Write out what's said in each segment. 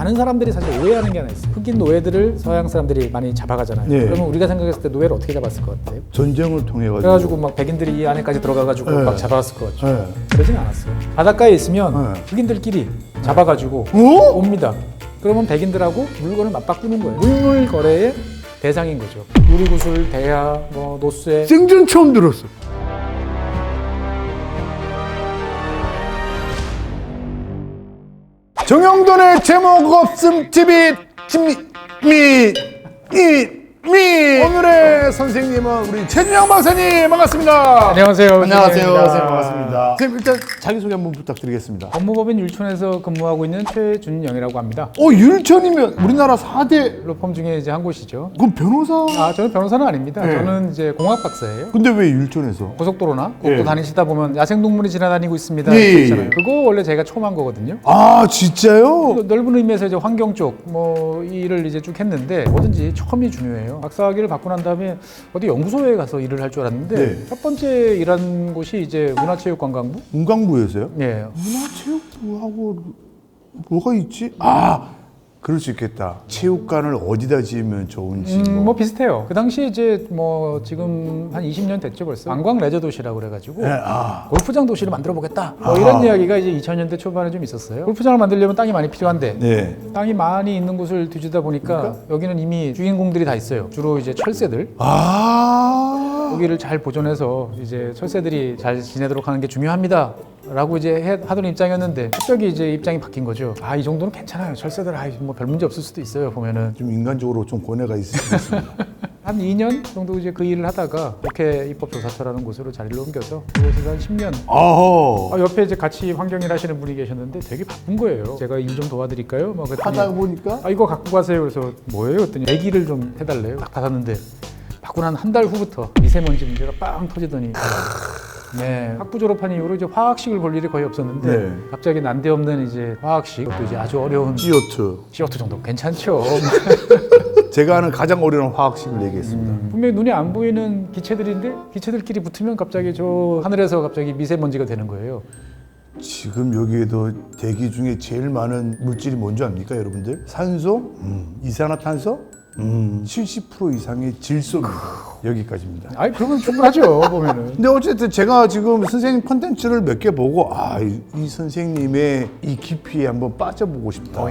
많은 사람들이 사실 오해하는 게 하나 있어요. 흑인 노예들을 서양 사람들이 많이 잡아가잖아요. 네. 그러면 우리가 생각했을 때 노예를 어떻게 잡았을 것 같아요? 전쟁을 통해 가지고. 그래가지고 막 백인들이 이 안에까지 들어가가지고 네. 막 잡아왔을 것 같죠. 네. 그러진 않았어요. 바닷가에 있으면 네. 흑인들끼리 잡아가지고 어? 옵니다. 그러면 백인들하고 물건을 맞바꾸는 거예요. 물물 거래의 대상인 거죠. 유리구슬, 대야, 뭐 노쇠. 생전 처음 들었어. 정영돈의 제목 없음 TV 오늘의 선생님은 우리 최준영 박사님 반갑습니다. 안녕하세요. 안녕하세요. 선생님입니다. 선생님 반갑습니다. 선생님 일단 자기소개 한번 부탁드리겠습니다. 법무법인 율촌에서 근무하고 있는 최준영이라고 합니다. 율촌이면 우리나라 4대 로펌 중에 이제 한 곳이죠. 그럼 변호사? 저는 변호사는 아닙니다. 네. 저는 이제 공학 박사예요. 근데 왜 율촌에서? 고속도로나 국도 예. 다니시다 보면 야생동물이 지나다니고 있습니다. 예, 예, 있잖아요. 예. 그거 원래 제가 처음 한 거거든요. 아 진짜요? 넓은 의미에서 이제 환경 쪽 뭐 일을 이제 쭉 했는데 뭐든지 처음이 중요해요. 박사학위를 받고 난 다음에 어디 연구소에 가서 일을 할 줄 알았는데 네. 첫 번째 일한 곳이 이제 문화체육관광부. 문광부에서요? 예. 문화체육부하고 뭐가 있지? 그럴 수 있겠다. 체육관을 어디다 지으면 좋은지. 뭐 비슷해요. 그 당시 이제 뭐 지금 한 20년 됐죠 벌써. 관광 레저 도시라고 그래가지고 네, 골프장 도시를 만들어 보겠다. 뭐 이런 이야기가 이제 2000년대 초반에 좀 있었어요. 골프장을 만들려면 땅이 많이 필요한데 네. 땅이 많이 있는 곳을 뒤지다 보니까 여기는 이미 주인공들이 다 있어요. 주로 이제 철새들. 여기를 잘 보존해서 이제 철새들이 잘 지내도록 하는 게 중요합니다. 라고 이제 하던 입장이었는데 갑자기 이제 입장이 바뀐 거죠. 이 정도는 괜찮아요. 철새들 뭐 별 문제 없을 수도 있어요. 보면은 좀 인간적으로 좀 고뇌가 있을 수 있습니다. 한 2년 정도 이제 그 일을 하다가 국회 입법조사처라는 곳으로 자리를 옮겨서 그곳에서 한 10년. 옆에 이제 같이 환경일 하시는 분이 계셨는데 되게 바쁜 거예요. 제가 일 좀 도와드릴까요? 막 그랬더니 하다 보니까 이거 갖고 가세요. 그래서 뭐예요? 그랬더니 애기를 좀 해달래요. 딱 받았는데 받고 난 한 달 후부터 미세먼지 문제가 빵 터지더니 네, 학부 졸업한 이후로 이제 화학식을 볼 일이 거의 없었는데 네. 갑자기 난데없는 이제 화학식, 그것도 이제 아주 어려운 CO2 정도 괜찮죠. 제가 아는 가장 어려운 화학식을 얘기했습니다. 분명히 눈에 안 보이는 기체들인데 기체들끼리 붙으면 갑자기 저 하늘에서 갑자기 미세먼지가 되는 거예요. 지금 여기에도 대기 중에 제일 많은 물질이 뭔지 압니까, 여러분들? 산소, 이산화탄소, 70% 이상의 질소입니다. 여기까지입니다. 그러면 충분하죠, 보면은. 근데 어쨌든 제가 지금 선생님 컨텐츠를 몇 개 보고 이 선생님의 이 깊이에 한번 빠져보고 싶다.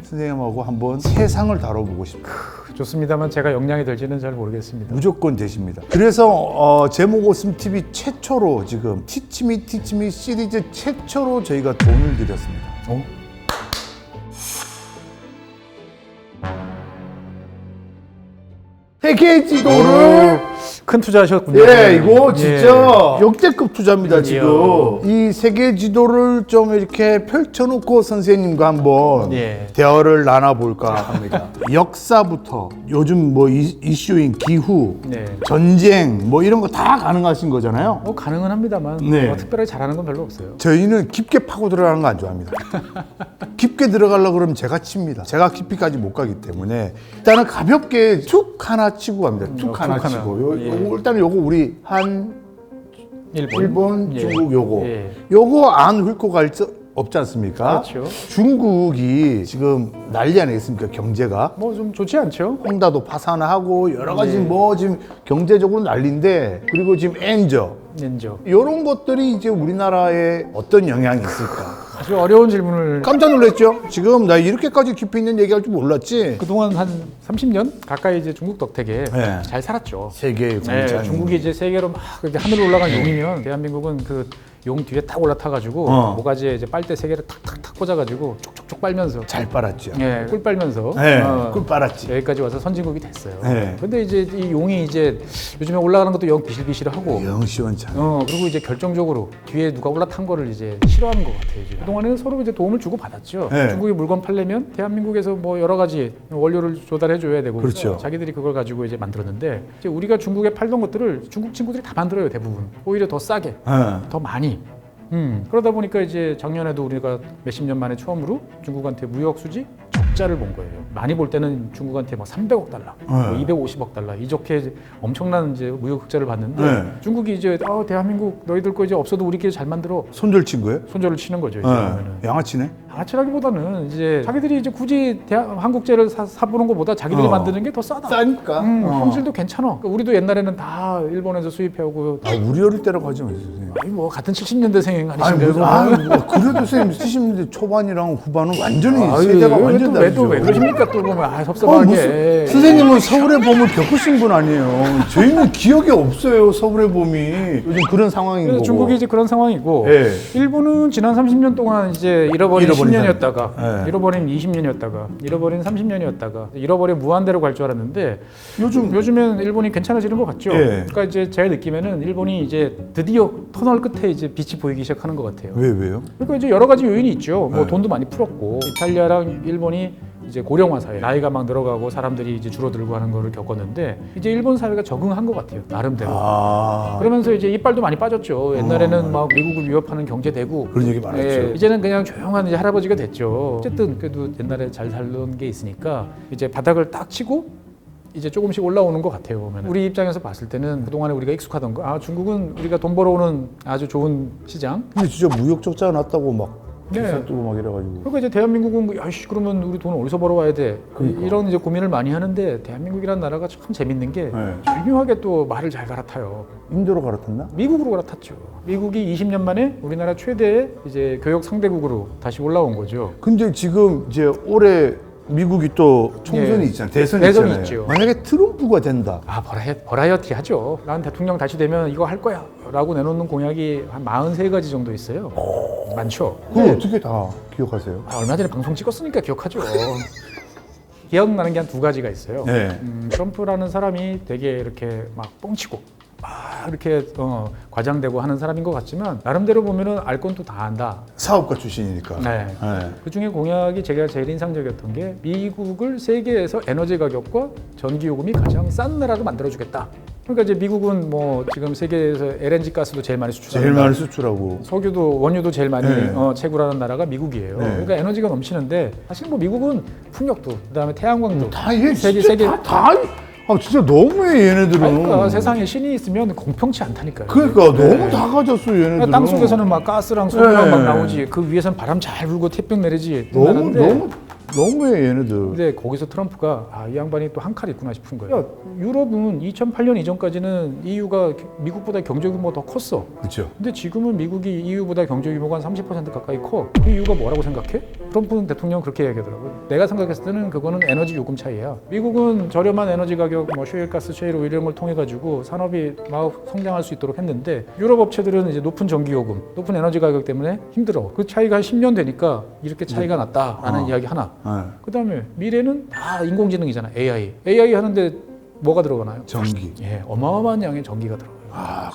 선생님하고 한번 세상을 다뤄보고 싶다. 좋습니다만 제가 역량이 될지는 잘 모르겠습니다. 무조건 되십니다. 그래서 제목 없음 TV 최초로 지금 티치미 시리즈 최초로 저희가 돈을 드렸습니다. 세계 지도를 큰 투자하셨군요. 이거 진짜 역대급 투자입니다. 드디어. 지금 이 세계 지도를 좀 이렇게 펼쳐놓고 선생님과 한번 예. 대화를 나눠볼까 합니다. 역사부터 요즘 뭐 이슈인 기후, 네. 전쟁 뭐 이런 거 다 가능하신 거잖아요. 가능은 합니다만 네. 특별하게 잘하는 건 별로 없어요. 저희는 깊게 파고 들어가는 거 안 좋아합니다. 깊게 들어가려고 그러면 제가 칩니다. 제가 깊이까지 못 가기 때문에 일단은 가볍게 툭 하나 치고 갑니다. 툭 하나 툭 하나. 치고 일단은 요거 우리 일본, 예. 중국 요거 예. 요거 안 훑고 갈 수 없지 않습니까? 그렇죠. 중국이 지금 난리 아니겠습니까? 경제가 뭐 좀 좋지 않죠? 홍다도 파산하고 여러 가지 네. 뭐 지금 경제적으로 난리인데 그리고 지금 엔저 낸죠. 이런 것들이 이제 우리나라에 어떤 영향이 있을까? 아주 어려운 질문을 깜짝 놀랐죠? 지금 나 이렇게까지 깊이 있는 얘기할 줄 몰랐지? 그동안 한 30년 가까이 이제 중국 덕택에 네. 잘 살았죠. 세계의 네, 공장. 중국이 이제 세계로 막 이렇게 하늘로 올라간 용이면 대한민국은 그 용 뒤에 탁 올라타가지고 모가지에 이제 빨대 3개를 탁탁탁 꽂아가지고 쪽쪽쪽 빨면서 잘 빨았죠. 예, 꿀 빨면서 네, 꿀 빨았지. 여기까지 와서 선진국이 됐어요. 네. 근데 이제 이 용이 이제 요즘에 올라가는 것도 영 비실비실하고 영 시원찮아. 그리고 이제 결정적으로 뒤에 누가 올라탄 거를 이제 싫어하는 것 같아요. 지금. 그동안에는 서로 이제 도움을 주고 받았죠. 네. 중국이 물건 팔려면 대한민국에서 뭐 여러 가지 원료를 조달해 줘야 되고 그렇죠. 자기들이 그걸 가지고 이제 만들었는데 이제 우리가 중국에 팔던 것들을 중국 친구들이 다 만들어요, 대부분. 오히려 더 싸게, 더 많이. 그러다 보니까 이제 작년에도 우리가 몇십 년 만에 처음으로 중국한테 무역 수지 적자를 본 거예요. 많이 볼 때는 중국한테 막 300억 달러, 뭐 250억 달러 이렇게 엄청난 이제 무역 흑자를 봤는데 네. 중국이 이제 대한민국 너희들 거 이제 없어도 우리끼리 잘 만들어 손절 친 거예요? 손절을 치는 거죠. 이제 네. 그러면은. 양아치네. 양아치라기보다는 이제 자기들이 이제 굳이 한국제를 사보는 것보다 자기들이 만드는 게 더 싸다. 싸니까. 품질도 괜찮아. 그러니까 우리도 옛날에는 다 일본에서 수입해오고 우리 어릴 때라고 하지 마세요, 선생님. 아니 뭐 같은 70년대생 아니, 아니신가요? 그래도 선생님 70년대 초반이랑 후반은 완전히 아유, 세대가 완전 다르죠. 왜 그러십니까? 또 보면 섭섭하게. 선생님은 서울의 봄을 겪으신 분 아니에요. 저희는 기억이 없어요, 서울의 봄이. 요즘 그런 상황인 그래서 거고. 중국이 이제 그런 상황이고 예. 일본은 지난 30년 동안 이제 잃어버린 잃어버린 10년이었다가 예. 잃어버린 20년이었다가 잃어버린 30년이었다가 잃어버린 무한대로 갈 줄 알았는데 요즘엔 일본이 괜찮아지는 것 같죠. 예. 그러니까 이제 제가 느끼면은 일본이 이제 드디어 터널 끝에 이제 빛이 보이기 시작하는 것 같아요. 왜요? 그러니까 이제 여러 가지 요인이 있죠. 뭐 네. 돈도 많이 풀었고 이탈리아랑 일본이 이제 고령화 사회, 나이가 막 늘어가고 사람들이 이제 줄어들고 하는 거를 겪었는데 이제 일본 사회가 적응한 것 같아요. 나름대로. 그러면서 이제 이빨도 많이 빠졌죠. 옛날에는 막 미국을 위협하는 경제 대국. 그런 얘기 많았죠. 이제는 그냥 조용한 이제 할아버지가 됐죠. 어쨌든 그래도 옛날에 잘 살던 게 있으니까 이제 바닥을 딱 치고 이제 조금씩 올라오는 것 같아요. 보면 우리 입장에서 봤을 때는 그동안에 우리가 익숙하던 거, 중국은 우리가 돈 벌어오는 아주 좋은 시장. 근데 진짜 무역 적자 났다고 막 네. 기사 뜨고 막 이래가지고. 그러니까 이제 대한민국은 야씨 그러면 우리 돈 어디서 벌어와야 돼? 그러니까. 이런 이제 고민을 많이 하는데 대한민국이라는 나라가 참 재밌는 게 네. 절묘하게 또 말을 잘 갈아타요. 인도로 갈아탔나? 미국으로 갈아탔죠. 미국이 20년 만에 우리나라 최대의 이제 교역 상대국으로 다시 올라온 거죠. 근데 지금 이제 올해 미국이 또 총선이 예. 있잖아요. 대선이 대선이 있잖아요. 있죠. 만약에 트럼프가 된다. 버라이어티 하죠. 난 대통령 다시 되면 이거 할 거야 라고 내놓는 공약이 한 43가지 정도 있어요. 많죠. 그걸 어떻게 다 기억하세요? 얼마 전에 방송 찍었으니까 기억하죠. 기억나는 게 한 2가지가 있어요. 네. 트럼프라는 사람이 되게 이렇게 막 뻥치고 막 이렇게 과장되고 하는 사람인 것 같지만 나름대로 보면은 알 건 또 다 안다. 사업가 출신이니까. 네. 네. 그 중에 공약이 제가 제일 인상적이었던 게 미국을 세계에서 에너지 가격과 전기 요금이 가장 싼 나라로 만들어주겠다. 그러니까 이제 미국은 뭐 지금 세계에서 LNG 가스도 제일 많이 수출하고 제일 많이 수출하고. 석유도 원유도 제일 많이 네. 채굴하는 나라가 미국이에요. 네. 그러니까 에너지가 넘치는데 사실 뭐 미국은 풍력도 그다음에 태양광도 다 이게 세계 진짜 너무해 얘네들은. 그러니까 세상에 신이 있으면 공평치 않다니까요. 그러니까 너무 다 가졌어 얘네들은. 땅 속에서는 막 가스랑 석유랑 네. 막 나오지. 그 위에서는 바람 잘 불고 태평 내리지. 너무해 얘네들. 근데 거기서 트럼프가 이 양반이 또 한 칼 있구나 싶은 거예요. 야, 유럽은 2008년 이전까지는 EU가 미국보다 경제 규모가 더 컸어. 그렇죠. 근데 지금은 미국이 EU보다 경제 규모가 한 30% 가까이 커. 그 이유가 뭐라고 생각해? 트럼프 대통령 그렇게 얘기하더라고요. 내가 생각했을 때는 그거는 에너지 요금 차이야. 미국은 저렴한 에너지 가격, 뭐 셰일가스, 셰일오일 이런 걸 통해 가지고 산업이 막 성장할 수 있도록 했는데 유럽 업체들은 이제 높은 전기 요금, 높은 에너지 가격 때문에 힘들어. 그 차이가 한 10년 되니까 이렇게 차이가 났다라는 이야기 하나. 네. 그다음에 미래는 다 인공지능이잖아. AI 하는데 뭐가 들어가나요? 전기. 예, 어마어마한 양의 전기가 들어가요.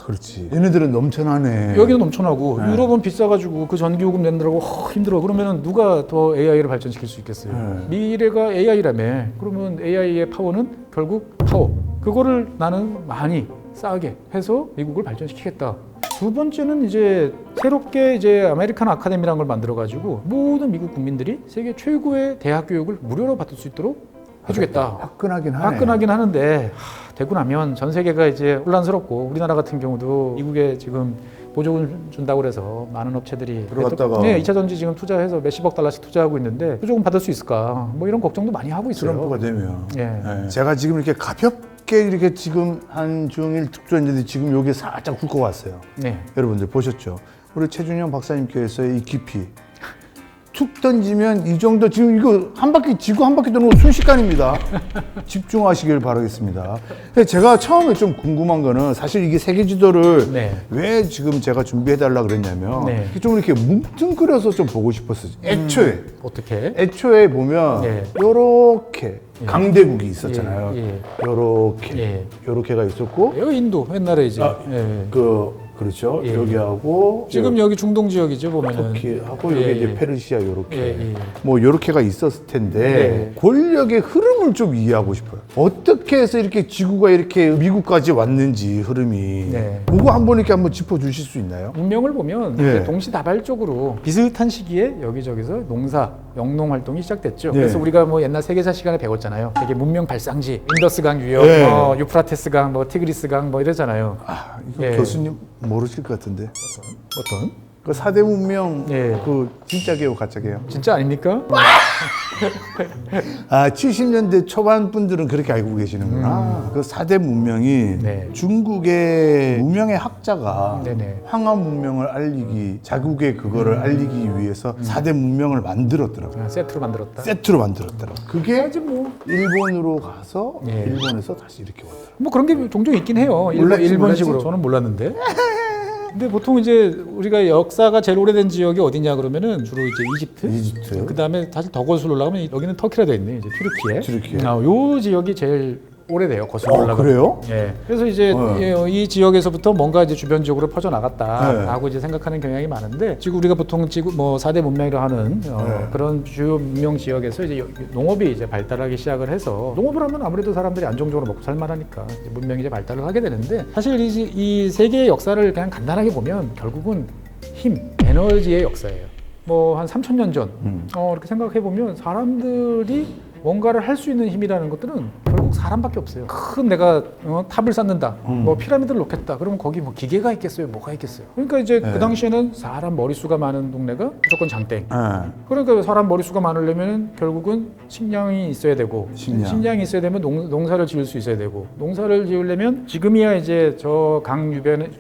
그렇지. 얘네들은 넘쳐나네. 여기는 넘쳐나고 네. 유럽은 비싸가지고 그 전기 요금 내느라고 힘들어. 그러면은 누가 더 AI를 발전시킬 수 있겠어요? 네. 미래가 AI라며. 그러면 AI의 파워는 결국 파워. 그거를 나는 많이 싸게 해서 미국을 발전시키겠다. 두 번째는 이제 새롭게 이제 아메리칸 아카데미라는 걸 만들어가지고 모든 미국 국민들이 세계 최고의 대학 교육을 무료로 받을 수 있도록 해주겠다. 화끈하긴 하네. 화끈하긴 하는데 되고 나면 전 세계가 이제 혼란스럽고 우리나라 같은 경우도 미국에 지금 보조금 준다고 그래서 많은 업체들이 들어갔다가 2차 전지 지금 투자해서 몇십억 달러씩 투자하고 있는데 보조금 받을 수 있을까? 뭐 이런 걱정도 많이 하고 있어요. 트럼프가 되면. 예. 네. 제가 지금 이렇게 가볍게 이렇게 지금 한중일 특조했는데 지금 여기 살짝 굵고 왔어요. 네. 여러분들 보셨죠? 우리 최준영 박사님께서의 이 깊이 툭 던지면 이 정도 지금 이거 한 바퀴 지구 한 바퀴 도는 거 순식간입니다. 집중하시길 바라겠습니다. 근데 제가 처음에 좀 궁금한 거는 사실 이게 세계 지도를 네. 왜 지금 제가 준비해 달라 그랬냐면 네. 좀 이렇게 뭉뚱그려서 좀 보고 싶었어요. 어떻게? 애초에 보면 네. 요렇게 강대국이 있었잖아요. 예. 요렇게 예. 요렇게가 있었고 여기 인도 옛날에 이제 예. 그렇죠. 예. 여기하고 지금 여기 중동 지역이죠 보면은 터키하고 예, 여기 이제 예. 페르시아 요렇게 예. 뭐 요렇게가 있었을 텐데 권력의 흐름을 좀 이해하고 싶어요. 어떻게 해서 이렇게 지구가 이렇게 미국까지 왔는지 흐름이 네. 그거 한번 짚어주실 수 있나요? 운명을 보면 예. 이제 동시다발적으로 비슷한 시기에 여기저기서 농사 영농 활동이 시작됐죠. 네. 그래서 우리가 뭐 옛날 세계사 시간에 배웠잖아요. 세계 문명 발상지, 인더스강 유역, 네. 유프라테스강, 뭐 티그리스강 뭐 이러잖아요. 아, 이거 예. 교수님 모르실 것 같은데. 어떤? 그 4대 문명 예. 그 진짜게요, 가짜게요? 진짜 아닙니까? 아, 70년대 초반 분들은 그렇게 알고 계시는구나. 그 4대 문명이 네. 중국의 문명의 학자가 네네. 황하 문명을 알리기, 자국의 그거를 알리기 위해서 4대 문명을 만들었더라고요. 세트로 만들었다. 세트로 만들었더라고요. 그게 아직 뭐 일본으로 가서 예. 일본에서 다시 이렇게 왔더라고요. 뭐 그런 게 종종 있긴 해요. 몰랐지, 일본식으로. 몰랐지? 저는 몰랐는데. 근데 보통 이제 우리가 역사가 제일 오래된 지역이 어디냐 그러면은 주로 이제 이집트. 이집트. 그 다음에 사실 더 거슬러 올라가면 여기는 터키라 돼 있네. 이제 튀르키예. 튀르키예. 요 지역이 제일 오래돼요. 거슬러 올라가면. 그래요? 예. 그래서 이제 이 지역에서부터 뭔가 이제 주변 지역으로 퍼져 나갔다라고 이제 생각하는 경향이 많은데 지금 우리가 보통 지금 뭐 4대 문명이라 하는 그런 주요 문명 지역에서 이제 농업이 이제 발달하기 시작을 해서 농업을 하면 아무래도 사람들이 안정적으로 먹고 살만하니까 이제 문명이 이제 발달을 하게 되는데 사실 이 세계의 역사를 그냥 간단하게 보면 결국은 힘, 에너지의 역사예요. 뭐 한 3,000년 전 이렇게 생각해 보면 사람들이 뭔가를 할 수 있는 힘이라는 것들은 결국 사람밖에 없어요. 큰 내가 탑을 쌓는다, 뭐 피라미드를 놓겠다. 그러면 거기 뭐 기계가 있겠어요, 뭐가 있겠어요. 그러니까 이제 그 당시에는 사람 머릿수가 많은 동네가 무조건 장땡. 그러니까 사람 머릿수가 많으려면 결국은 식량이 있어야 되고, 식량이 있어야 되면 농사를 지을 수 있어야 되고, 농사를 지으려면 지금이야 이제 저 강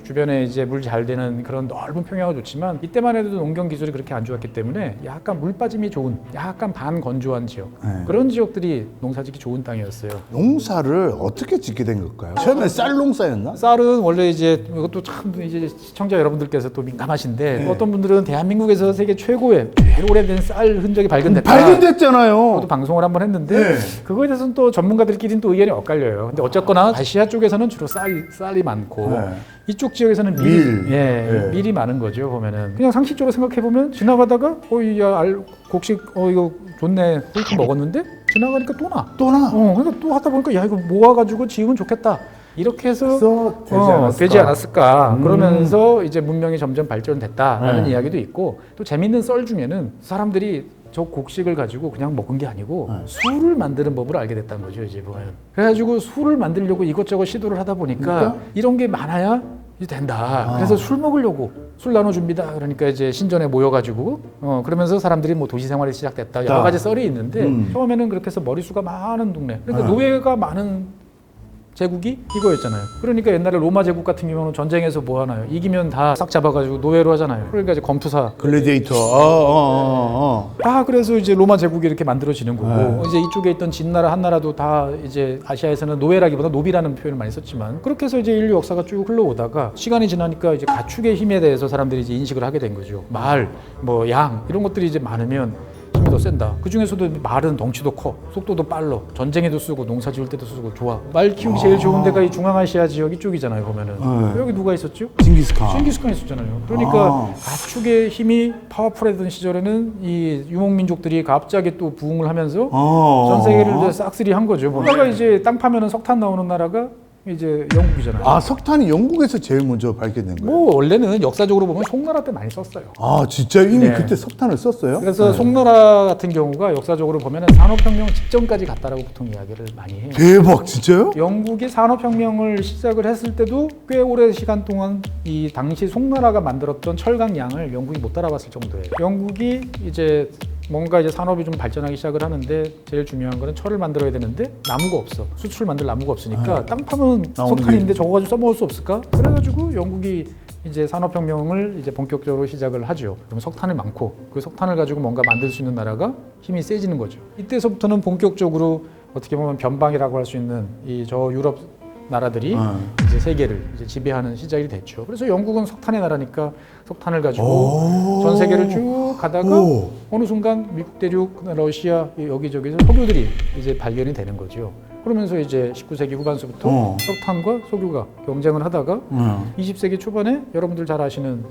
주변에 이제 물 잘 되는 그런 넓은 평야가 좋지만 이때만 해도 농경 기술이 그렇게 안 좋았기 때문에 약간 물 빠짐이 좋은, 약간 반건조한 지역. 그런 지역들이 농사짓기 좋은 땅이었어요. 농사를 어떻게 짓게 된 걸까요? 처음에 쌀 농사였나? 쌀은 원래 이제 이것도 참 이제 시청자 여러분들께서 또 민감하신데 어떤 분들은 대한민국에서 세계 최고의 제일 오래된 쌀 흔적이 발견됐다. 발견됐잖아요. 저도 방송을 한번 했는데 그거에 대해서는 또 전문가들끼리는 또 의견이 엇갈려요. 근데 어쨌거나 아시아 쪽에서는 주로 쌀이 많고 이쪽 지역에서는 밀이 많은 거죠. 보면은 그냥 상식적으로 생각해 보면 지나가다가 곡식 이거 좋네 이렇게 먹었는데 지나가니까 또 나. 그러니까 또 하다 보니까 야 이거 모아가지고 지으면 좋겠다. 이렇게 해서 되지 않았을까. 그러면서 이제 문명이 점점 발전됐다라는 이야기도 있고 또 재밌는 썰 중에는 사람들이 저 곡식을 가지고 그냥 먹은 게 아니고 술을 만드는 법을 알게 됐다는 거죠. 이제 보면. 그래가지고 술을 만들려고 이것저것 시도를 하다 보니까 이런 게 많아야 이제 된다. 그래서 술 먹으려고 술 나눠줍니다. 그러니까 이제 신전에 모여가지고 그러면서 사람들이 뭐 도시 생활이 시작됐다. 여러 가지 썰이 있는데 처음에는 그렇게 해서 머리수가 많은 동네. 그러니까 노예가 많은 제국이 이거였잖아요. 그러니까 옛날에 로마 제국 같은 경우는 전쟁에서 뭐 하나요? 이기면 다 싹 잡아가지고 노예로 하잖아요. 그러니까 이제 검투사. 글래디에이터. 그래서 이제 로마 제국이 이렇게 만들어지는 거고 이제 이쪽에 있던 진나라 한나라도 다 이제 아시아에서는 노예라기보다 노비라는 표현을 많이 썼지만 그렇게 해서 이제 인류 역사가 쭉 흘러오다가 시간이 지나니까 이제 가축의 힘에 대해서 사람들이 이제 인식을 하게 된 거죠. 말, 뭐 양 이런 것들이 이제 많으면 힘이 더 센다. 그 중에서도 말은 덩치도 커, 속도도 빨라, 전쟁에도 쓰고 농사 지을 때도 쓰고 좋아. 말 키우기 제일 좋은 데가 이 중앙아시아 지역 이쪽이잖아요. 보면은 여기 누가 있었죠? 징기스칸 있었잖아요. 그러니까 가축의 힘이 파워풀했던 시절에는 이 유목민족들이 갑자기 또 부흥을 하면서 전 세계를 싹쓸이한 거죠. 그러다가 이제 땅 파면은 석탄 나오는 나라가 이제 영국이잖아요. 석탄이 영국에서 제일 먼저 발견된 거예요? 뭐 원래는 역사적으로 보면 송나라 때 많이 썼어요. 진짜 이미 그때 석탄을 썼어요? 그래서 송나라 같은 경우가 역사적으로 보면 산업혁명 직전까지 갔다라고 보통 이야기를 많이 해요. 대박, 진짜요? 영국이 산업혁명을 시작을 했을 때도 꽤 오랜 시간 동안 이 당시 송나라가 만들었던 철강 양을 영국이 못 따라갔을 정도예요. 영국이 이제 뭔가 이제 산업이 좀 발전하기 시작을 하는데 제일 중요한 거는 철을 만들어야 되는데 나무가 없어. 수출 만들 나무가 없으니까 땅 파면 석탄인데 저거 가지고 써먹을 수 없을까? 그래가지고 영국이 이제 산업혁명을 이제 본격적으로 시작을 하죠. 그럼 석탄을 많고 그 석탄을 가지고 뭔가 만들 수 있는 나라가 힘이 세지는 거죠. 이때서부터는 본격적으로 어떻게 보면 변방이라고 할 수 있는 이 저 유럽 나라들이 이제 세계를 이제 지배하는 시작이 됐죠. 그래서 영국은 석탄의 나라니까 석탄을 가지고 전 세계를 쭉 가다가 어느 순간 미국 대륙, 러시아 여기저기서 석유들이 이제 발견이 되는 거죠. 그러면서 이제 19세기 후반서부터 석탄과 석유가 경쟁을 하다가 20세기 초반에 여러분들 잘 아시는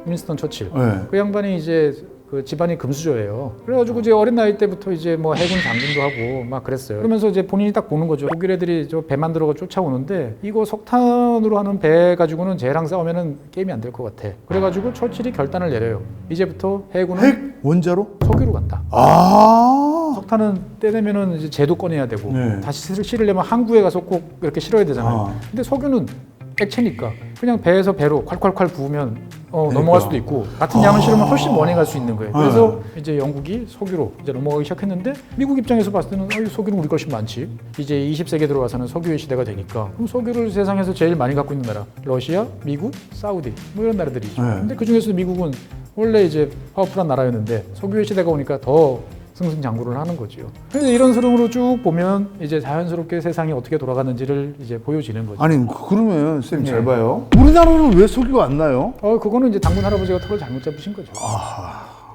윈스턴 처칠. 그 양반이 이제 그 집안이 금수저예요. 그래가지고 이제 어린 나이 때부터 이제 뭐 해군 장군도 하고 막 그랬어요. 그러면서 이제 본인이 딱 보는 거죠. 독일 애들이 저 배 만들어가 쫓아오는데 이거 석탄으로 하는 배 가지고는 쟤랑 싸우면은 게임이 안 될 것 같아. 그래가지고 처칠이 결단을 내려요. 이제부터 해군은 핵 원자로? 석유로 간다. 아. 석탄은 떼내면은 이제 재도 꺼내야 되고 네. 다시 실으려면 항구에 가서 꼭 이렇게 실어야 되잖아요. 근데 석유는 액체니까 그냥 배에서 배로 콸콸콸 부으면 넘어갈 수도 있고 같은 양을 실으면 훨씬 먼히 갈 수 있는 거예요. 그래서 이제 영국이 석유로 이제 넘어가기 시작했는데 미국 입장에서 봤을 때는 석유는 우리 것이 많지. 이제 20세기에 들어와서는 석유의 시대가 되니까 그럼 석유를 세상에서 제일 많이 갖고 있는 나라 러시아, 미국, 사우디 뭐 이런 나라들이죠. 근데 그 중에서 미국은 원래 이제 파워풀한 나라였는데 석유의 시대가 오니까 더 승승장구를 하는 거죠. 그래서 이런 흐름으로 쭉 보면 이제 자연스럽게 세상이 어떻게 돌아가는지를 이제 보여지는 거죠. 아니 그러면 쌤 잘 봐요. 우리나라는 왜 석유가 안 나요? 그거는 이제 당군 할아버지가 털을 잘못 잡으신 거죠.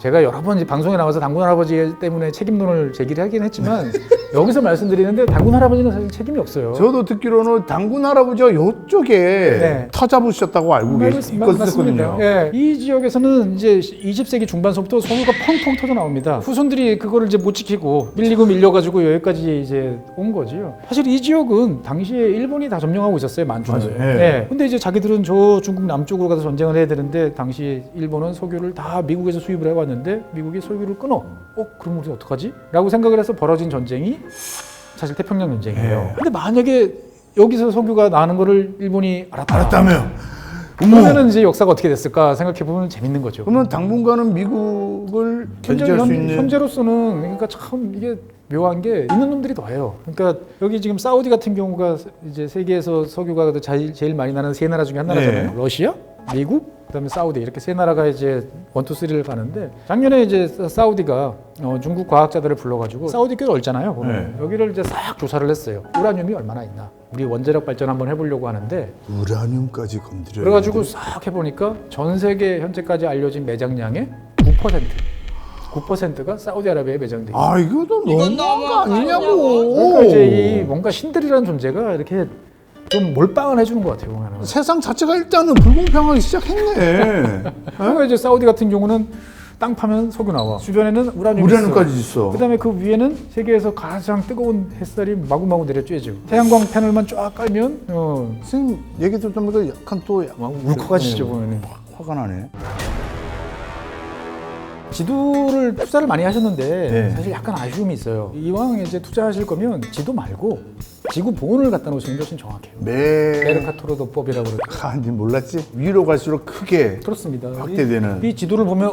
제가 여러 번 이제 방송에 나와서 당군 할아버지 때문에 책임론을 제기를 하긴 했지만 여기서 말씀드리는데 당군 할아버지는 사실 책임이 없어요. 저도 듣기로는 당군 할아버지가 이쪽에 네. 터 잡으셨다고 알고 있었거든요. 맞습니다. 예, 이 지역에서는 이제 20세기 중반서부터 석유가 펑펑 터져 나옵니다. 후손들이 그거를 이제 못 지키고 밀려가지고 여기까지 이제 온 거지요. 사실 이 지역은 당시에 일본이 다 점령하고 있었어요, 만주는. 맞아요. 예. 예. 근데 이제 자기들은 저 중국 남쪽으로 가서 전쟁을 해야 되는데 당시 일본은 석유를 다 미국에서 수입을 해왔는데 미국이 석유를 끊어. 그럼 우리 어떡하지? 라고 생각을 해서 벌어진 전쟁이 사실 태평양 전쟁이에요. 근데 만약에 여기서 석유가 나는 거를 일본이 알았다면 그러면은 이제 역사가 어떻게 됐을까 생각해 보면 재밌는 거죠. 그러면 당분간은 미국을 견제할 수 있는 현재로서는 그러니까 참 이게 묘한 게 있는 놈들이 더해요. 그러니까 여기 지금 사우디 같은 경우가 이제 세계에서 석유가 제일 많이 나는 세 나라 중에 한 나라잖아요. 네. 러시아, 미국, 그다음에 사우디 이렇게 세 나라가 이제 1, 2, 3를 가는데 작년에 이제 사우디가 중국 과학자들을 불러가지고 사우디 꽤 넓잖아요. 보면. 여기를 이제 싹 조사를 했어요. 우라늄이 얼마나 있나. 우리 원자력 발전 한번 해보려고 하는데 우라늄까지 건드려요. 그래가지고 싹 해보니까 전 세계 현재까지 알려진 매장량의 9%가 사우디아라비아에 매장돼 있어요. 이거도 너무한 거 아니냐고. 그러니까 이제 이 뭔가 신들이라는 존재가 이렇게 좀 몰빵을 해주는 것 같아요. 보면은. 세상 자체가 일단은 불공평하기 시작했네. 그러니까 이제 사우디 같은 경우는 땅 파면 석유 나와. 주변에는 우라늄까지 있어. 그다음에 그 위에는 세계에서 가장 뜨거운 햇살이 마구마구 내려쬐죠. 태양광 패널만 쫙 깔면 선생님 얘기 듣다 보니까 약간 또 울컥하시죠 보면은. 화가 나네. 지도를 투자를 많이 하셨는데 네. 사실 약간 아쉬움이 있어요. 이왕 이제 투자하실 거면 지도 말고 지구 보온을 갖다 놓으시는 게 훨씬 정확해요. 메르카토르도법이라고 그러죠. 아니 몰랐지? 위로 갈수록 크게 그렇습니다. 확대되는. 이 지도를 보면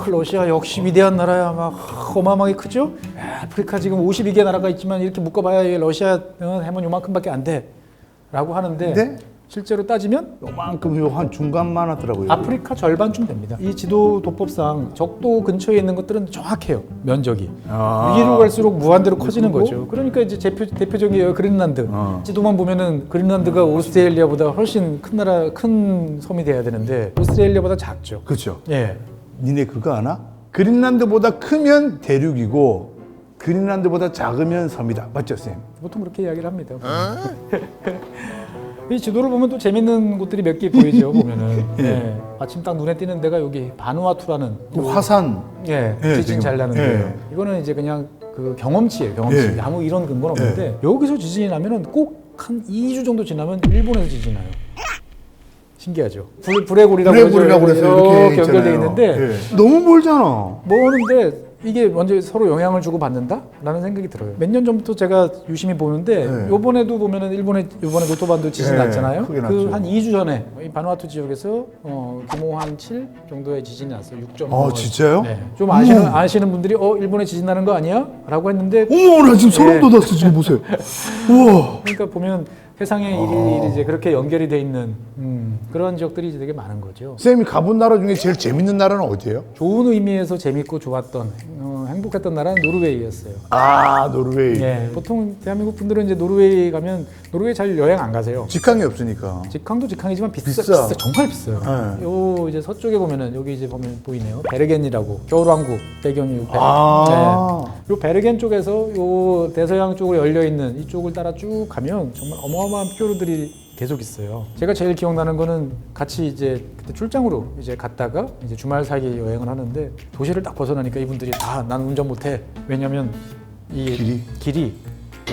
러시아 역시 위대한 나라야 막 어마어마하게 크죠? 아프리카 지금 52개 나라가 있지만 이렇게 묶어봐야 러시아 해면 요만큼밖에 안 돼 라고 하는데 네? 실제로 따지면 요만큼 한 중간만 하더라고요. 아프리카 절반쯤 됩니다. 이 지도 도법상 적도 근처에 있는 것들은 정확해요. 면적이. 위로 갈수록 무한대로 커지는 거죠. 그러니까 이제 대표적인 그린란드. 지도만 보면은 그린란드가 오스트레일리아보다 훨씬 큰 섬이 돼야 되는데 오스트레일리아보다 작죠. 그렇죠. 예. 니네 그거 아나? 그린란드보다 크면 대륙이고 그린란드보다 작으면 섬이다. 맞죠, 쌤? 보통 그렇게 이야기를 합니다. 이 지도를 보면 또 재밌는 곳들이 몇 개 보이죠. 보면은 예. 아침 딱 눈에 띄는 데가 여기 바누아투라는 화산. 지진 지금. 잘 나는 데예요. 이거는 이제 그냥 그 경험치예요. 경험치. 아무 이런 근거는 없는데 여기서 지진이 나면은 꼭 한 2주 정도 지나면 일본에서 지진이 나요. 신기하죠. 브레골이라고 그래서 이렇게 연결돼 있는데 너무 멀잖아. 모으는데 이게 먼저 서로 영향을 주고 받는다라는 생각이 들어요. 몇 년 전부터 제가 유심히 보는데 요번에도 보면은 이번에 노토반도 지진 났잖아요. 크게 그 났죠. 한 2주 전에 이 바누아투 지역에서 규모 한 7 정도의 지진이 났어요. 6.5. 진짜요? 네. 좀 아시는 분들이 일본에 지진 나는 거 아니야? 라고 했는데 어머, 나 지금 소름 돋았어. 지금 보세요. 우와. 그러니까 보면 세상에 일이 이제 그렇게 연결이 돼 있는 그런 지역들이 이제 되게 많은 거죠. 쌤이 가본 나라 중에 제일 재밌는 나라는 어디예요? 좋은 의미에서 재밌고 좋았던 행복했던 나라는 노르웨이였어요. 노르웨이. 예, 보통 대한민국 분들은 이제 노르웨이 가면 노르웨이 잘 여행 안 가세요. 직항이 없으니까. 직항도 직항이지만 비싸. 정말 비싸요. 요 이제 서쪽에 보면은 여기 이제 보면 보이네요. 베르겐이라고 겨울왕국 배경이 요 베르겐 쪽에서 요 대서양 쪽으로 열려 있는 이쪽을 따라 쭉 가면 정말 어마어마한 어마어마한 피조류들이 계속 있어요. 제가 제일 기억나는 거는 같이 이제 그때 출장으로 이제 갔다가 이제 주말 사기 여행을 하는데 도시를 딱 벗어나니까 이분들이 난 운전 못해. 왜냐면 이 길이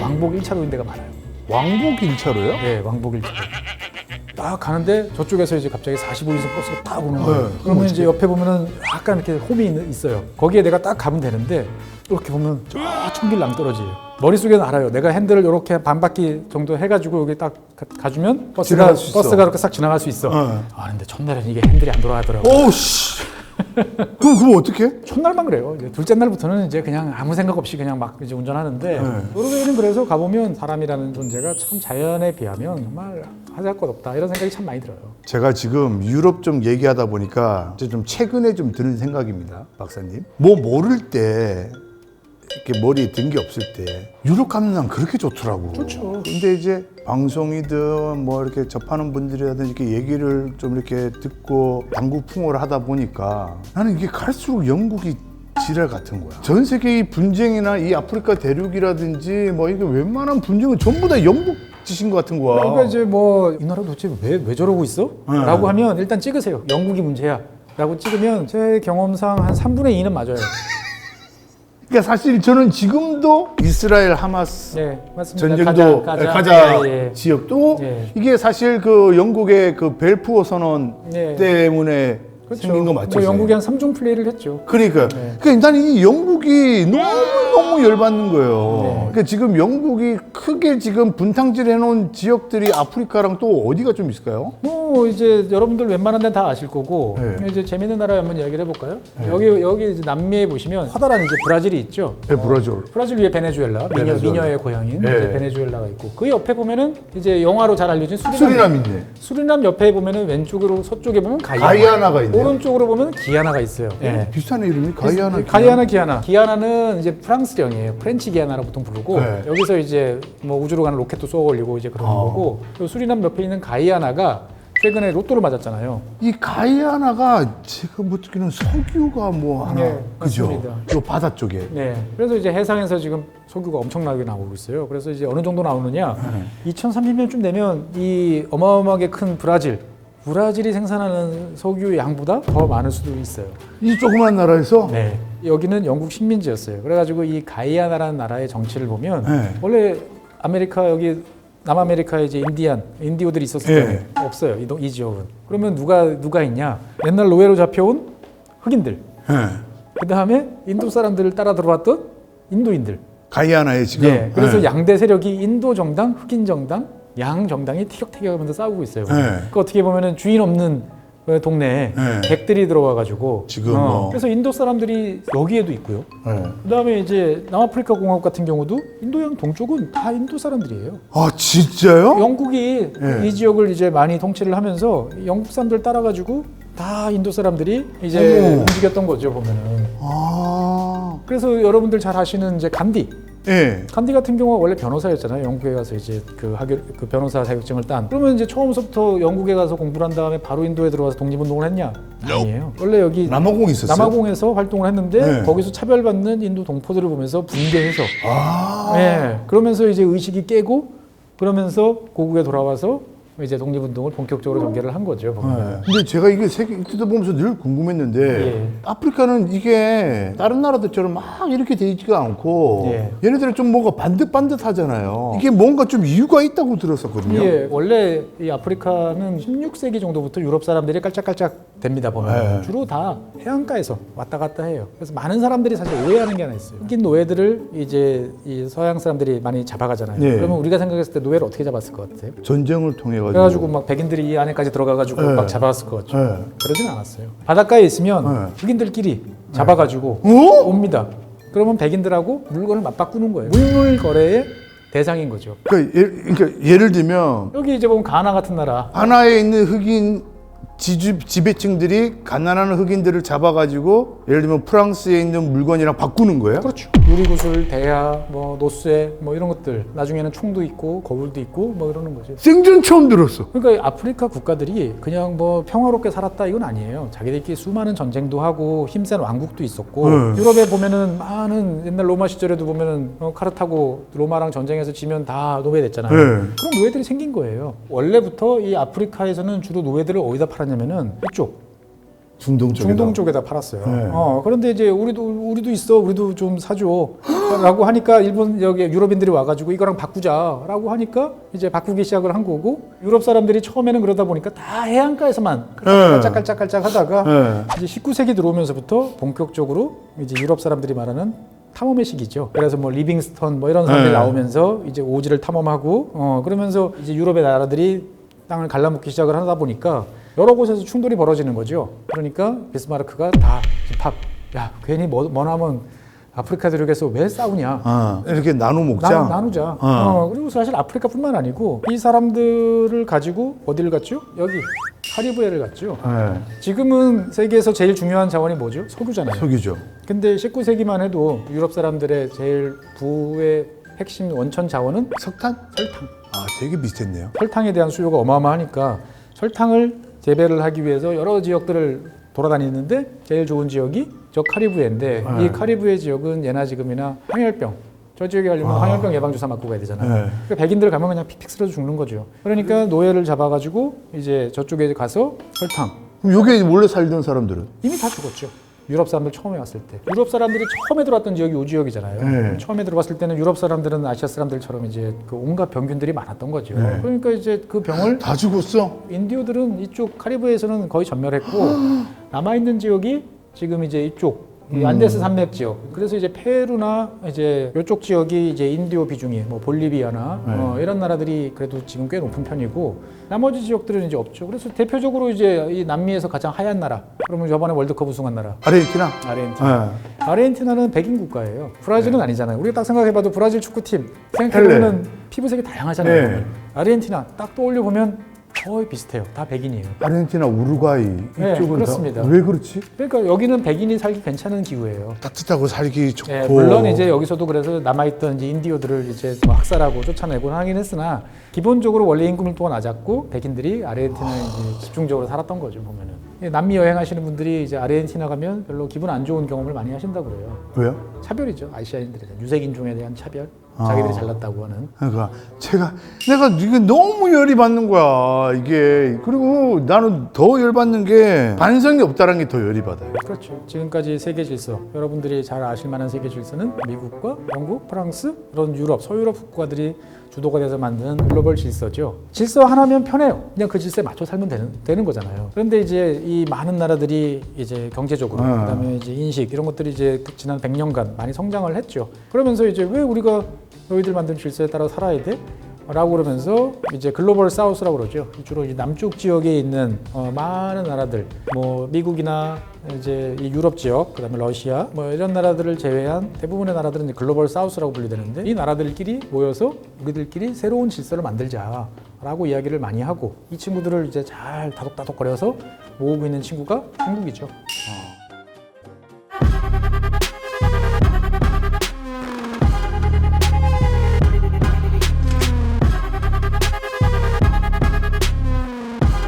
왕복 1차로인 데가 많아요. 왕복 1차로요? 네, 왕복 1차로. 딱 가는데 저쪽에서 이제 갑자기 45인승 버스가 딱 오는 거예요. 그러면 이제 옆에 보면은 약간 이렇게 홈이 있어요. 거기에 내가 딱 가면 되는데 이렇게 보면 저 천길 낭떠러지예요. 머릿속에는 알아요. 내가 핸들을 이렇게 반 바퀴 정도 해가지고 여기 딱 가주면 버스가 이렇게 싹 지나갈 수 있어. 근데 첫날은 이게 핸들이 안 돌아가더라고. 오씨. 그럼 어떻게? 첫날만 그래요. 이제 둘째 날부터는 이제 그냥 아무 생각 없이 그냥 막 이제 운전하는데 노르웨이는 그래서 가보면 사람이라는 존재가 참 자연에 비하면 정말 하잘 것 없다 이런 생각이 참 많이 들어요. 제가 지금 유럽 좀 얘기하다 보니까 이제 좀 최근에 좀 드는 생각입니다, 박사님. 뭐 모를 때 이렇게 머리에 든 게 없을 때 유럽 가면 난 그렇게 좋더라고. 좋죠. 근데 이제 방송이든 뭐 이렇게 접하는 분들이라든지 이렇게 얘기를 좀 이렇게 듣고 방구풍을 하다 보니까 나는 이게 갈수록 영국이 지랄 같은 거야. 전 세계 이 분쟁이나 이 아프리카 대륙이라든지 뭐 이게 웬만한 분쟁은 전부 다 영국 짓인 것 같은 거야. 그러니까 이제 뭐 이 나라 도대체 왜 저러고 있어? 라고 하면 일단 찍으세요. 영국이 문제야. 라고 찍으면 제 경험상 한 3분의 2는 맞아요. 그러니까 사실 저는 지금도 이스라엘 하마스 네, 맞습니다. 전쟁도 가자 예, 예. 지역도 예. 이게 사실 그 영국의 그 벨푸어 선언 예. 때문에 그렇죠. 생긴 거 맞죠? 뭐 영국이 한 3중 플레이를 했죠. 그러니까 나는 이 영국이 너무 열받는 거예요. 네. 그러니까 지금 영국이 크게 지금 분탕질 해놓은 지역들이 아프리카랑 또 어디가 좀 있을까요? 뭐 이제 여러분들 웬만한 데는 다 아실 거고 네. 이제 재밌는 나라 한번 이야기를 해볼까요? 여기 이제 남미에 보시면 커다란 이제 브라질이 있죠. 네, 브라질. 브라질 위에 베네수엘라, 미녀의 고향인 네. 이제 베네수엘라가 있고 그 옆에 보면은 이제 영화로 잘 알려진 수리남 있네. 수리남 옆에 보면은 왼쪽으로 서쪽에 보면 가이아나가 있네. 오른쪽으로 보면 기아나가 있어요. 네. 비슷한 이름이 가이아나. 기아나는 이제 프랑스령이에요. 프렌치 기아나라고 보통 부르고 네. 여기서 이제 뭐 우주로 가는 로켓도 쏘아 올리고 이제 그런 거고 또 수리남 옆에 있는 가이아나가 최근에 로또를 맞았잖아요. 이 가이아나가 제가 뭐 듣기는 석유가 뭐 하나 네, 그죠? 맞습니다. 요 바다 쪽에. 네. 그래서 이제 해상에서 지금 석유가 엄청나게 나오고 있어요. 그래서 이제 어느 정도 나오느냐? 2030년쯤 되면 이 어마어마하게 큰 브라질이 생산하는 석유 양보다 더 많을 수도 있어요. 이 조그만 나라에서 네. 여기는 영국 식민지였어요. 그래가지고 이 가이아나라는 나라의 정치를 보면 네. 원래 아메리카 여기 남아메리카에 이제 인디오들이 있었을 네. 거예요. 없어요. 이 지역은. 그러면 누가 있냐? 옛날 노예로 잡혀온 흑인들. 네. 그 다음에 인도 사람들을 따라 들어왔던 인도인들. 가이아나에 지금. 네. 그래서 네. 양대 세력이 인도 정당, 흑인 정당, 양 정당이 티격태격하면서 싸우고 있어요. 네. 그 어떻게 보면은 주인 없는 동네에 네. 객들이 들어와가지고 지금 뭐. 그래서 인도 사람들이 여기에도 있고요. 네. 그다음에 이제 남아프리카 공화국 같은 경우도 인도양 동쪽은 다 인도 사람들이에요. 아 진짜요? 영국이 네. 이 지역을 이제 많이 통치를 하면서 영국 사람들 따라가지고 다 인도 사람들이 이제 움직였던 거죠 보면은. 아. 그래서 여러분들 잘 아시는 이제 간디. 예. 간디 같은 경우가 원래 변호사였잖아요. 영국에 가서 이제 그 변호사 자격증을 딴. 그러면 이제 처음부터 영국에 가서 공부를 한 다음에 바로 인도에 들어와서 독립운동을 했냐? 아니에요. 원래 여기 남아공에 있었어요. 남아공에서 활동을 했는데 네. 거기서 차별받는 인도 동포들을 보면서 분개해서 아. 네. 그러면서 이제 의식이 깨고 그러면서 고국에 돌아와서 이제 독립운동을 본격적으로 전개를 한 거죠. 보면. 네. 근데 제가 이게 세계 뜯어보면서 늘 궁금했는데 예. 아프리카는 이게 다른 나라들처럼 막 이렇게 돼 있지가 않고 예. 얘네들은 좀 뭔가 반듯반듯하잖아요. 이게 뭔가 좀 이유가 있다고 들었었거든요. 예, 원래 이 아프리카는 16세기 정도부터 유럽 사람들이 깔짝깔짝 됩니다 보면 네. 주로 다 해안가에서 왔다 갔다 해요. 그래서 많은 사람들이 사실 오해하는 게 하나 있어요. 흑인 노예들을 이제 이 서양 사람들이 많이 잡아가잖아요. 네. 그러면 우리가 생각했을 때 노예를 어떻게 잡았을 것 같아요? 전쟁을 통해 가지고. 그래가지고 막 백인들이 이 안에까지 들어가가지고 네. 막 잡아왔을 것 같죠. 네. 그러진 않았어요. 바닷가에 있으면 네. 흑인들끼리 잡아가지고 옵니다. 그러면 백인들하고 물건을 맞바꾸는 거예요. 물물 거래의 대상인 거죠. 그러니까 예를 들면 여기 이제 보면 가나 같은 나라. 하나에 있는 흑인 지배층들이 가난한 흑인들을 잡아가지고 예를 들면 프랑스에 있는 물건이랑 바꾸는 거예요? 그렇죠. 유리구슬, 대야, 뭐 노쇠, 뭐 이런 것들. 나중에는 총도 있고 거울도 있고 뭐 이러는 거죠. 생전 처음 들었어. 그러니까 아프리카 국가들이 그냥 뭐 평화롭게 살았다 이건 아니에요. 자기들끼리 수많은 전쟁도 하고 힘센 왕국도 있었고 유럽에 보면은 많은 옛날 로마 시절에도 보면은 카르타고 로마랑 전쟁에서 지면 다 노예됐잖아요. 그럼 노예들이 생긴 거예요. 원래부터 이 아프리카에서는 주로 노예들을 어디다 팔았냐면은 이쪽 중동 쪽에다. 중동 쪽에다 팔았어요. 그런데 이제 우리도 있어, 우리도 좀 사줘라고 하니까 일본 여기 유럽인들이 와가지고 이거랑 바꾸자라고 하니까 이제 바꾸기 시작을 한 거고 유럽 사람들이 처음에는 그러다 보니까 다 해안가에서만 깔짝깔짝 하다가 이제 19세기 들어오면서부터 본격적으로 이제 유럽 사람들이 말하는 탐험의 시기죠. 그래서 뭐 리빙스턴 뭐 이런 사람들이 나오면서 이제 오지를 탐험하고 그러면서 이제 유럽의 나라들이 땅을 갈라먹기 시작을 하다 보니까 여러 곳에서 충돌이 벌어지는 거죠. 그러니까 비스마르크가 다 집합. 야, 괜히 머나먼 아프리카 대륙에서 왜 싸우냐. 이렇게 나눠 먹자. 나누자. 그리고 사실 아프리카뿐만 아니고 이 사람들을 가지고 어디를 갔죠? 여기 카리브해를 갔죠. 지금은 세계에서 제일 중요한 자원이 뭐죠? 석유잖아요. 석유죠. 근데 19세기만 해도 유럽 사람들의 제일 부의 핵심 원천 자원은 석탄? 설탕. 되게 비슷했네요. 설탕에 대한 수요가 어마어마하니까 설탕을 재배를 하기 위해서 여러 지역들을 돌아다니는데 제일 좋은 지역이 저 카리브해인데 이 카리브해 지역은 예나 지금이나 황열병 저 지역에 가려면 황열병 예방주사 맞고 가야 되잖아요. 그러니까 백인들 가면 그냥 픽픽 쓰러져 죽는 거죠. 그러니까 노예를 잡아가지고 이제 저쪽에 가서 설탕. 그럼 여기 원래 살던 사람들은? 이미 다 죽었죠. 유럽 사람들 처음에 왔을 때 유럽 사람들이 처음에 들어왔던 지역이 이 지역이잖아요. 처음에 들어왔을 때는 유럽 사람들은 아시아 사람들처럼 이제 그 온갖 병균들이 많았던 거죠. 그러니까 이제 그 병을 다 죽었어? 인디오들은 이쪽 카리브해에서는 거의 전멸했고 남아 있는 지역이 지금 이제 이쪽 이 안데스 산맥 지역. 그래서 이제 페루나 이제 이쪽 지역이 이제 인디오 비중이 뭐 볼리비아나 이런 나라들이 그래도 지금 꽤 높은 편이고 나머지 지역들은 이제 없죠. 그래서 대표적으로 이제 이 남미에서 가장 하얀 나라. 그러면 저번에 월드컵 우승한 나라. 아르헨티나? 아르헨티나. 아르헨티나는 백인 국가예요. 브라질은 아니잖아요. 우리가 딱 생각해봐도 브라질 축구팀 생각해보면 피부색이 다양하잖아요. 아르헨티나 딱 떠올려 보면 거의 비슷해요. 다 백인이에요. 아르헨티나, 우루과이 이쪽은 그렇습니다. 다 왜 그렇지? 그러니까 여기는 백인이 살기 괜찮은 기후예요. 따뜻하고 살기 좋고. 물론 이제 여기서도 그래서 남아있던 이제 인디오들을 이제 뭐 학살하고 쫓아내곤 하긴 했으나 기본적으로 원래 임금을 또 낮았고 백인들이 아르헨티나에 이제 집중적으로 살았던 거죠 보면은. 남미 여행하시는 분들이 이제 아르헨티나 가면 별로 기분 안 좋은 경험을 많이 하신다고 그래요. 왜요? 차별이죠. 아시아인들에 대한 유색인종에 대한 차별. 자기들이 잘났다고 하는. 그러니까 내가 이게 너무 열이 받는 거야 이게. 그리고 나는 더 열받는 게 반성이 없다는 게 더 열이 받아요. 그렇죠. 지금까지 세계 질서 여러분들이 잘 아실 만한 세계 질서는 미국과 영국, 프랑스 그런 유럽, 서유럽 국가들이 주도가 돼서 만드는 글로벌 질서죠. 질서 하나면 편해요. 그냥 그 질서에 맞춰 살면 되는 거잖아요. 그런데 이제 이 많은 나라들이 이제 경제적으로 그다음에 이제 인식 이런 것들이 이제 지난 100년간 많이 성장을 했죠. 그러면서 이제 왜 우리가 너희들 만든 질서에 따라 살아야 돼? 라고 그러면서 이제 글로벌 사우스라고 그러죠. 주로 이 남쪽 지역에 있는 많은 나라들, 뭐 미국이나 이제 이 유럽 지역, 그다음에 러시아, 뭐 이런 나라들을 제외한 대부분의 나라들은 이제 글로벌 사우스라고 분류되는데 이 나라들끼리 모여서 우리들끼리 새로운 질서를 만들자라고 이야기를 많이 하고 이 친구들을 이제 잘 다독다독거려서 모으고 있는 친구가 한국이죠.